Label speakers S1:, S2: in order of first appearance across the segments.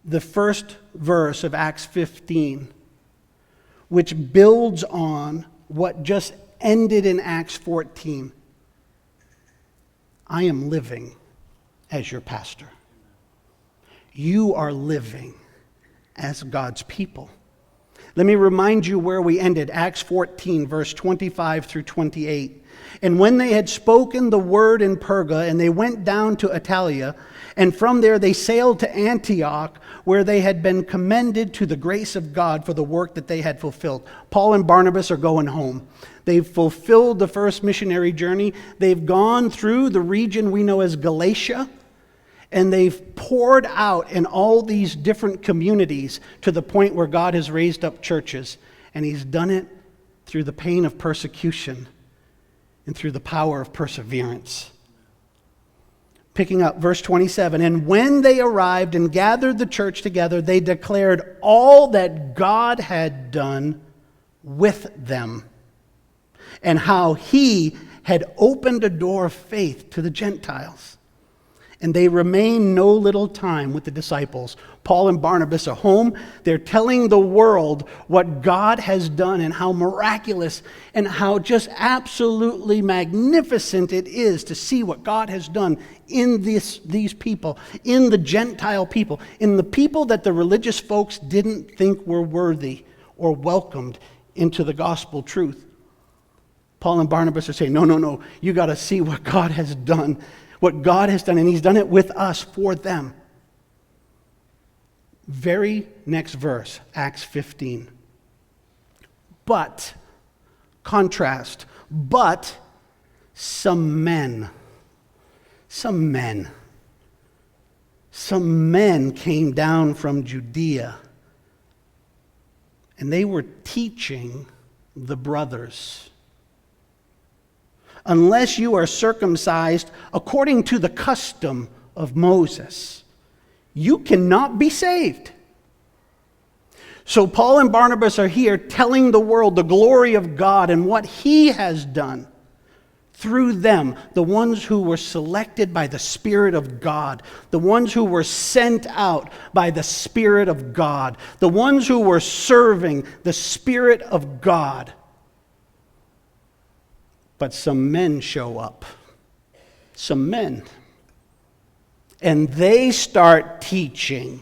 S1: the first verse of Acts 15, which builds on what just ended in Acts 14. I am living as your pastor. You are living as God's people. Let me remind you where we ended, Acts 14, verse 25 through 28. And when they had spoken the word in Perga, and they went down to Attalia, and from there they sailed to Antioch, where they had been commended to the grace of God for the work that they had fulfilled. Paul and Barnabas are going home. They've fulfilled the first missionary journey. They've gone through the region we know as Galatia, and they've poured out in all these different communities to the point where God has raised up churches. And he's done it through the pain of persecution and through the power of perseverance. Picking up verse 27, and when they arrived and gathered the church together, they declared all that God had done with them, and how he had opened a door of faith to the Gentiles. And they remained no little time with the disciples. Paul and Barnabas are home. They're telling the world what God has done and how miraculous and how just absolutely magnificent it is to see what God has done in these people, in the Gentile people, in the people that the religious folks didn't think were worthy or welcomed into the gospel truth. Paul and Barnabas are saying, no, you got to see what God has done. What God has done, and he's done it with us for them. Very next verse, Acts 15. But, contrast, but some men came down from Judea, and they were teaching the brothers. Unless you are circumcised according to the custom of Moses, you cannot be saved. So Paul and Barnabas are here telling the world the glory of God and what he has done through them, the ones who were selected by the Spirit of God, the ones who were sent out by the Spirit of God, the ones who were serving the Spirit of God. But some men show up. Some men. And they start teaching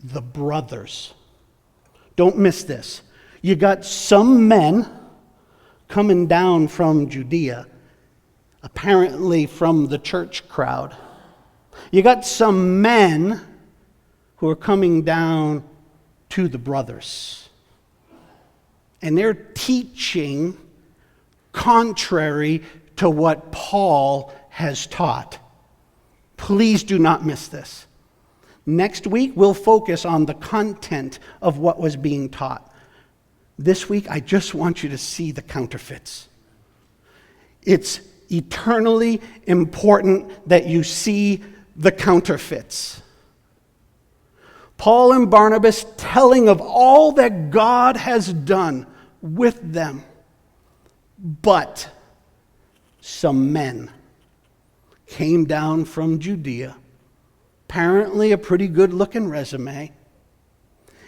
S1: the brothers. Don't miss this. You got some men coming down from Judea, apparently from the church crowd. You got some men who are coming down to the brothers. And they're teaching contrary to what Paul has taught. Please do not miss this. Next week, we'll focus on the content of what was being taught. This week, I just want you to see the counterfeits. It's eternally important that you see the counterfeits. Paul and Barnabas telling of all that God has done with them. But some men came down from Judea, apparently a pretty good-looking resume,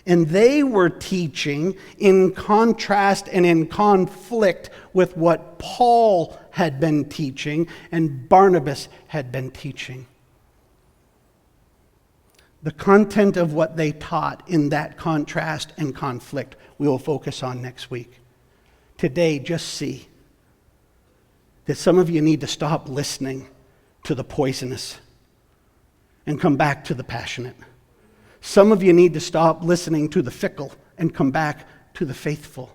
S1: and they were teaching in contrast and in conflict with what Paul had been teaching and Barnabas had been teaching. The content of what they taught in that contrast and conflict we will focus on next week. Today, just see that some of you need to stop listening to the poisonous and come back to the passionate. Some of you need to stop listening to the fickle and come back to the faithful.